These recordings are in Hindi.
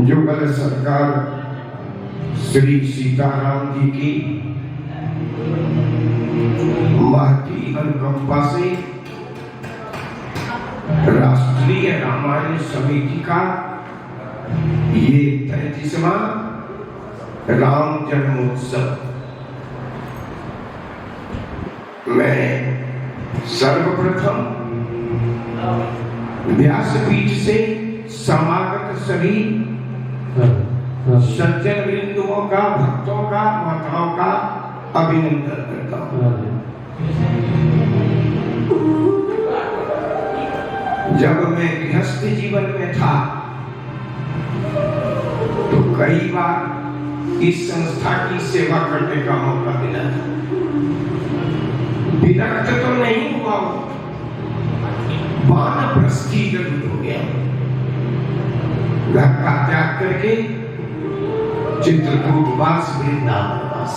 युगल सरकार श्री सीताराम जी की महती अनुकंपा से राष्ट्रीय रामायण समिति का ये 33वां राम जन्मोत्सव मैं सर्वप्रथम व्यासपीठ से समागत सभी सज्जन बिंदुओं का, भक्तों का, माताओं का अभिनंदन करता हूँ। जब मैं गृहस्थ जीवन में था तो कई बार इस संस्था की सेवा करने का मौका मिला था। विरक्त तो नहीं हुआ, वानप्रस्थी जरूर हो गया। घर का त्याग करके चित्रकूटवास, वृंदावनवास।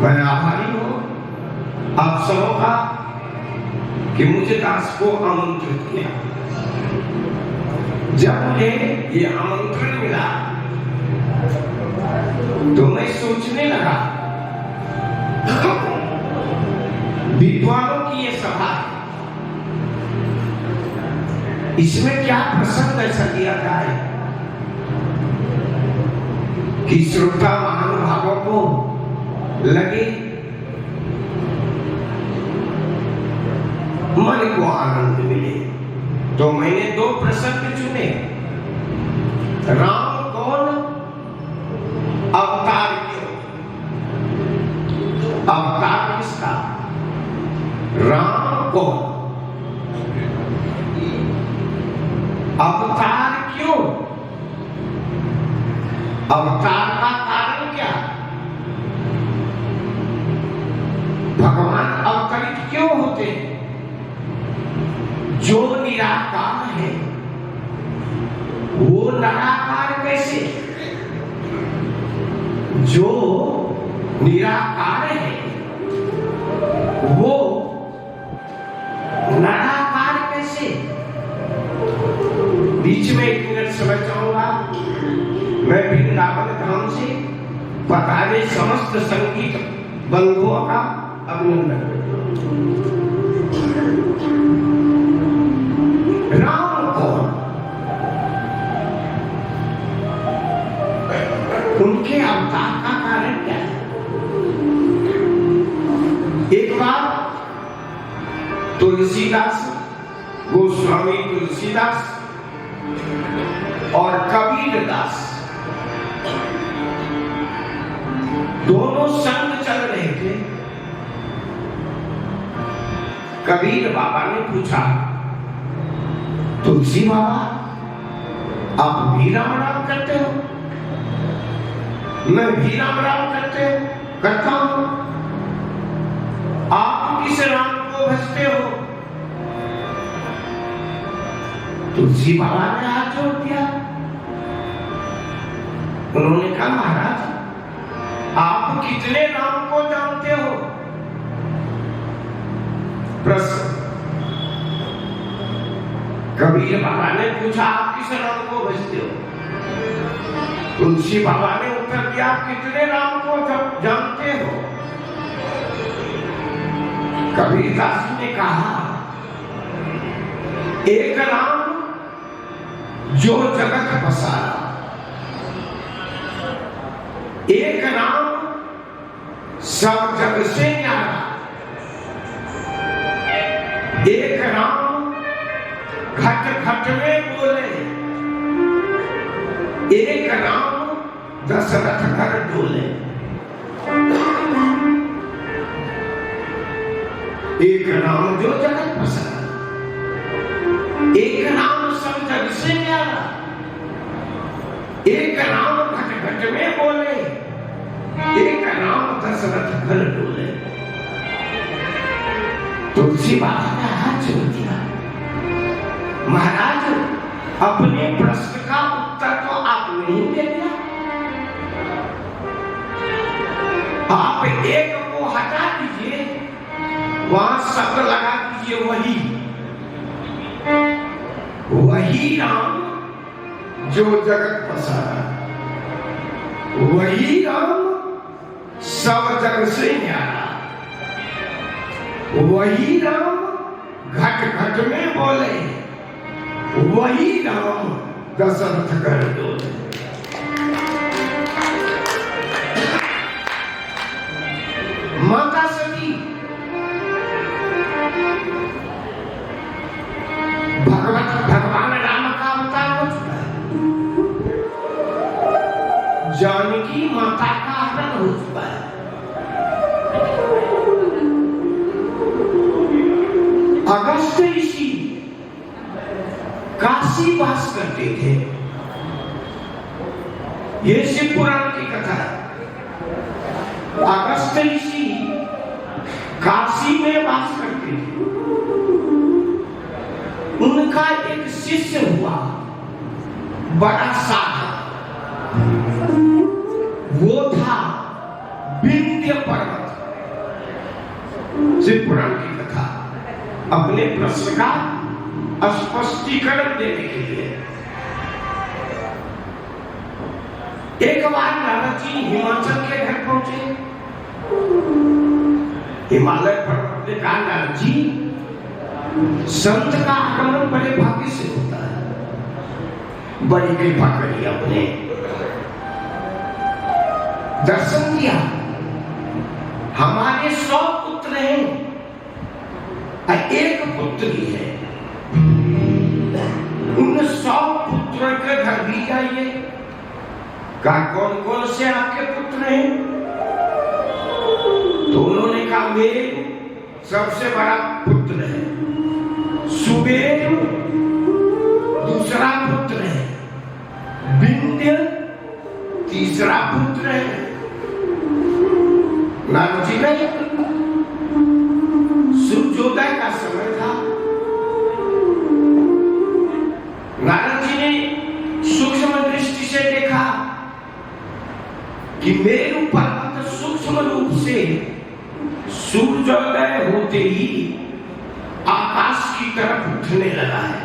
मैं आभारी हूँ आप सबों का कि मुझे दास को आमंत्रित किया। जब मुझे ये आमंत्रण मिला तो मैं सोचने लगा, विद्वानों की ये सभा, इसमें क्या प्रसंग ऐसा दिया जाए कि श्रोता महानुभावों को लगे, मन को आनंद मिले। तो मैंने 2 प्रसंग चुने। राम कौन, अवतार क्यों? अवतार किसका? राम कौन, अवतार क्यों? अवतार का कारण क्या? भगवान अवतरित क्यों होते हैं? जो निराकार है वो निराकार कैसे? जो निराकार है वो निराकार कैसे? बीच में 1 मिनट समय चाहूंगा। मैं वृंदावन धाम से पधारे समस्त संगीत बंधुओं का अभिनंदन करता हूं। राम कौन? उनके अवतार का कारण क्या है? एक बार तुलसीदास, गोस्वामी तुलसीदास और कबीरदास दोनों संग चल रहे थे। कबीर बाबा ने पूछा, तुलसी बाबा आप भी राम राम करते हो? मैं भी राम राम करता हूं। आप किस राम को भजते हो? तुलसी बाबा ने हाथ जोड़ दिया। उन्होंने कहा, महाराज आप कितने राम को जानते हो? प्रश्न। कबीर बाबा ने पूछा, आप किस राम को भजते हो? तुलसी बाबा ने उत्तर दिया, आप कितने राम को जानते हो? कबीरदास ने कहा, एक राम जो जगत पसारा, एक राम सब जग से न्यारा, एक राम घट घट में बोले, एक राम दशरथ घर डोले। एक राम जो जगत पसारा, एक राम सब जग से न्यारा, एक राम घट घट में बोले, एक राम दशरथ घर डोले। तुलसी बाबा ने हाथ जोड़ दिया। महाराज अपने प्रश्न का उत्तर तो आपने ही दे दिया। आप एक को हटा दीजिए, वहां शब्द लगा दीजिए वही, वही राम जो जगत पसारा, वही राम सब जग से न्यारा, वही राम घट घट में बोले, वही राम दशरथ कर डोले। माता सती भगवान राम का अवतार हो चुका है, जानकी माता का हरण हो चुका है। अगस्त्य ऋषि काशी वास करते थे, ये शिव पुराण की कथा है। अगस्त्य ऋषि काशी में वास करते थे। उनका एक शिष्य हुआ बड़ा साधक, वो था विंध्य पर्वत। शिव पुराण की कथा अपने प्रश्न का स्पष्टीकरण देने के लिए एक बार नारद जी हिमाचल के घर पहुंचे। हिमालय पर्वत ने कहा, नारद जी, संत का आगमन बड़े भाग्य से होता है, बड़ी कृपा करी, अपने दर्शन दिया। हमारे 100 पुत्र हैं, एक पुत्री है, उन 100 पुत्रों के घर भी जाइए। कहा, कौन कौन से आपके पुत्र हैं? तो उन्होंने कहा, मेरे सबसे बड़ा पुत्र है सुबेर, दूसरा पुत्र है विंध्य, तीसरा पुत्र है। नारद जी ने सूर्योदय का समय था, नारद जी ने सूक्ष्म दृष्टि से देखा कि मेरु पर्वत सूक्ष्म रूप से सूर्योदय होते ही आकाश की तरफ उठने लगा है।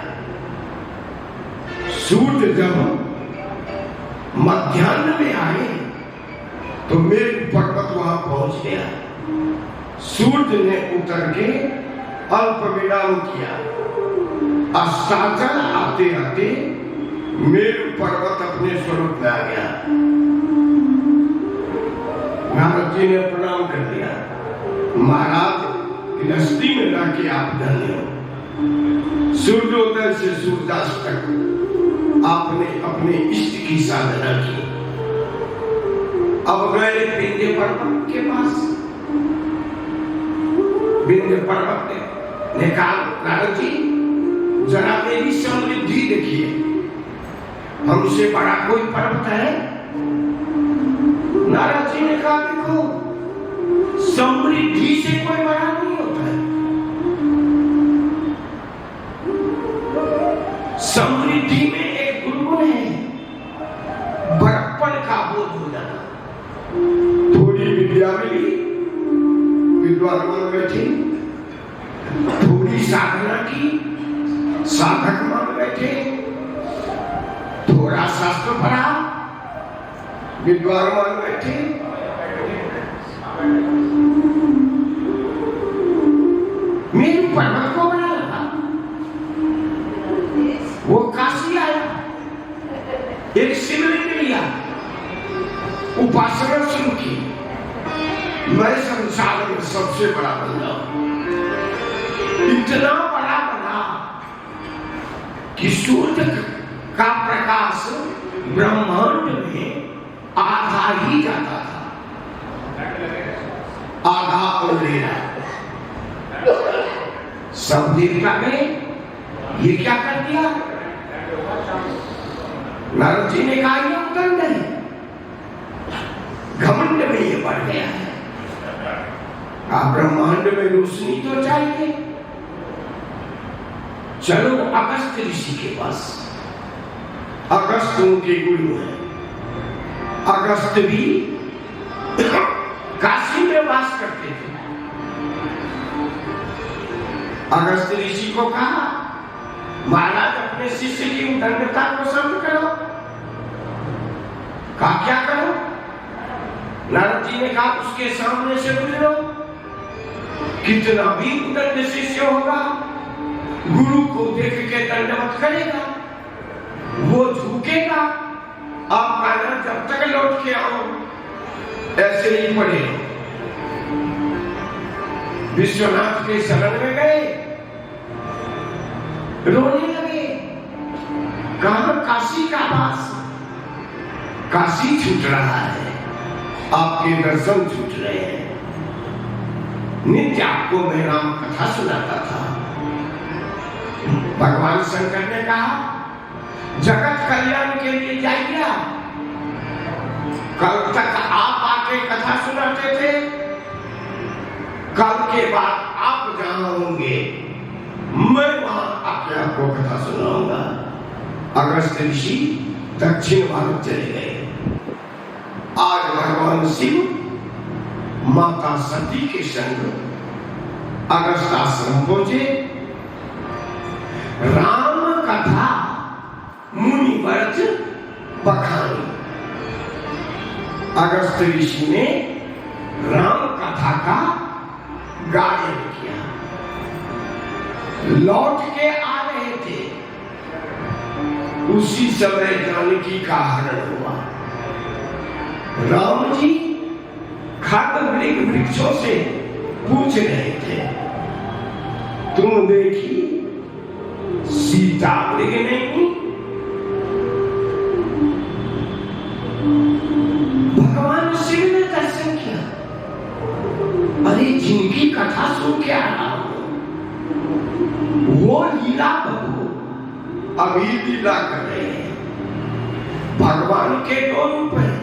सूर्य जब मध्याह्न में आए तो मेरु पर्वत वहां पहुंच गया। सूर्य ने उतर के अल्प विराम किया, अस्ताचल आते आते मेरु पर्वत अपने स्वरूप में आ गया। नारद जी ने प्रणाम कर दिया, महाराज गृहस्थी में रह के आप धन्य हो। सूर्योदय से सूर्यास्त तक आपने अपने इष्ट की साधना की। अब गए विंध्य पर्वत के पास। विंध्य पर्वत ने कहा, नारद जी, जरा मेरी समृद्धि देखिए, हमसे बड़ा कोई पर्वत है? नारद जी ने कहा, देखो, समृद्धि से कोई बड़ा नहीं होता है। समृद्धि में एक गुणगुण है, बड़प्पन का बोध हो जाना। थोड़ी विद्या मिली, विद्वान मान बैठे, थोड़ी साधना की, साधक मान बैठे, थोड़ा शास्त्र पढ़ा, विद्वान मान बैठे। मेरु पर्वत को बना लगा। वो काशी आया, एक शिवलिंग लिया, उपासना शुरू की। मैं संसार में सबसे बड़ा बन जाऊं। इतना बड़ा बना कि सूर्य का प्रकाश ब्रह्मांड में आधा ही जाता था, आधा अंधेरा। सब देवता गए, ये क्या कर दिया? नारद जी ने कहा, ये उदंड है, घमंड में ये बढ़ गया है। ब्रह्मांड में रोशनी तो चाहिए, चलो अगस्त ऋषि के पास। अगस्त उनके गुरु हैं। अगस्त भी काशी में वास करते थे। अगस्त ऋषि को कहा, महाराज अपने शिष्य की उदंडता को शांत करो। कहा क्या करो? नारद जी ने कहा उसके सामने से गुजरो। कितना भी उदंड शिष्य होगा, गुरु को देख के दंडवत करेगा, वो झुकेगा। आप कहना जब तक लौट के आओ ऐसे ही पड़े। विश्वनाथ के शरण में गए, रोने लगे। कहा काशी का वास, काशी छूट रहा है, आपके दर्शन छूट रहे हैं। नित्य आपको मैं राम कथा सुनाता था। भगवान शंकर ने कहा जगत कल्याण के लिए जाइए। कल तक आप आके कथा सुनाते थे, कल के बाद आप जहां होंगे मैं वहां आके आपको कथा सुनाऊंगा। अगस्त ऋषि दक्षिण भारत चले गए। आज भगवान शिव माता सती के संग अगस्त आश्रम पहुंचे। राम कथा मुनिवर्ज बखानी। अगस्त ऋषि ने राम कथा का गायन किया। लौट के आ रहे थे, उसी समय जानकी का हरण हुआ। राम जी खड्ग वृक्षों से पूछ रहे थे, तुम देखी सीता मृग नहीं? भगवान शिव ने दर्शन किया। अरे जिनकी कथा सुन के आ रहा हूं वो लीला बहू अभी लीला कर रहे हैं। भगवान के दो रूप हैं,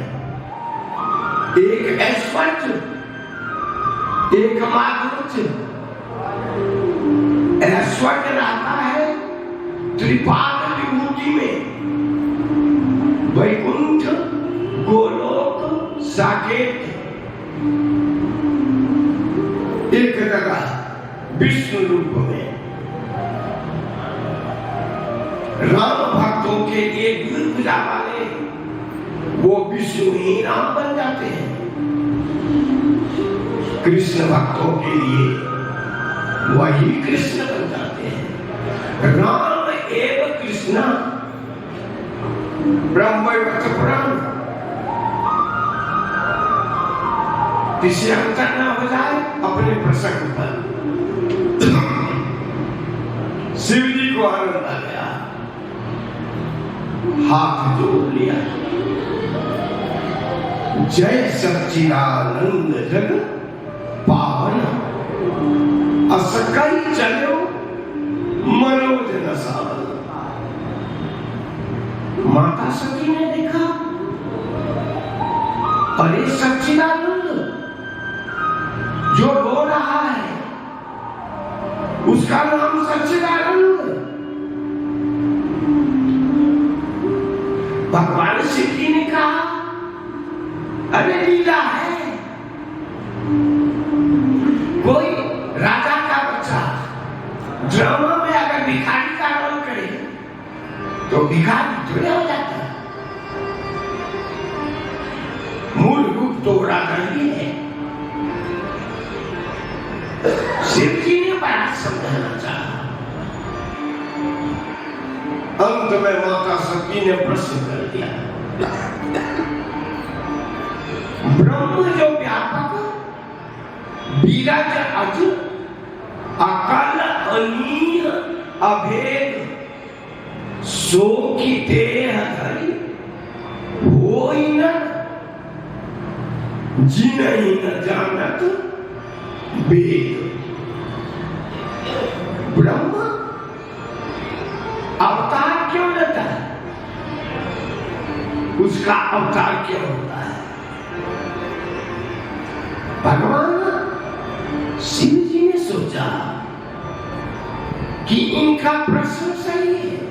एक ऐश्वर्य, एक माधुर्य। ऐश्वर्य रहता है त्रिपाद विभूति में, वैकुंठ, गोलोक, साकेत। एक जगह विष्णु रूप में। राम भक्तों के लिए दूर पूजा वाले वो विष्णु ही राम बन जाते हैं। कृष्ण भक्तों के लिए वही कृष्ण बन जाते हैं। राम एवं कृष्ण ब्रह्मवत पुराण। किसी अंतर न हो जाए अपने प्रसंग पर। शिव जी को आनंद आ गया, हाथ जोड़ लिया। जय सच्चिदानंद जग पावन, असकई चलो मनोज न सावन। माता सती ने देखा, अरे सच्चिदानंद जो रो रहा है उसका नाम सच्चिदानंद। भगवान शिव जी ने कहा, अरे लीला है। कोई राजा का बच्चा ड्रामा में अगर भिखारी का रोल करे तो भिखारी थोड़े हो जाता है। मूल रूप तो राजा ही है। शिव जी ने बड़ा समझाना चाहा। अंत में माता सती ने प्रश्न कर दिया, ब्रह्म जो व्यापक बीरज अज अकल अनीय अभेद सो की देह धरी होई न जिनहि न जानत वेद। ब्रह्म अवतार क्यों लेता है? उसका अवतार क्यों होता है? भगवान शिव जी ने सोचा कि इनका प्रश्न सही है।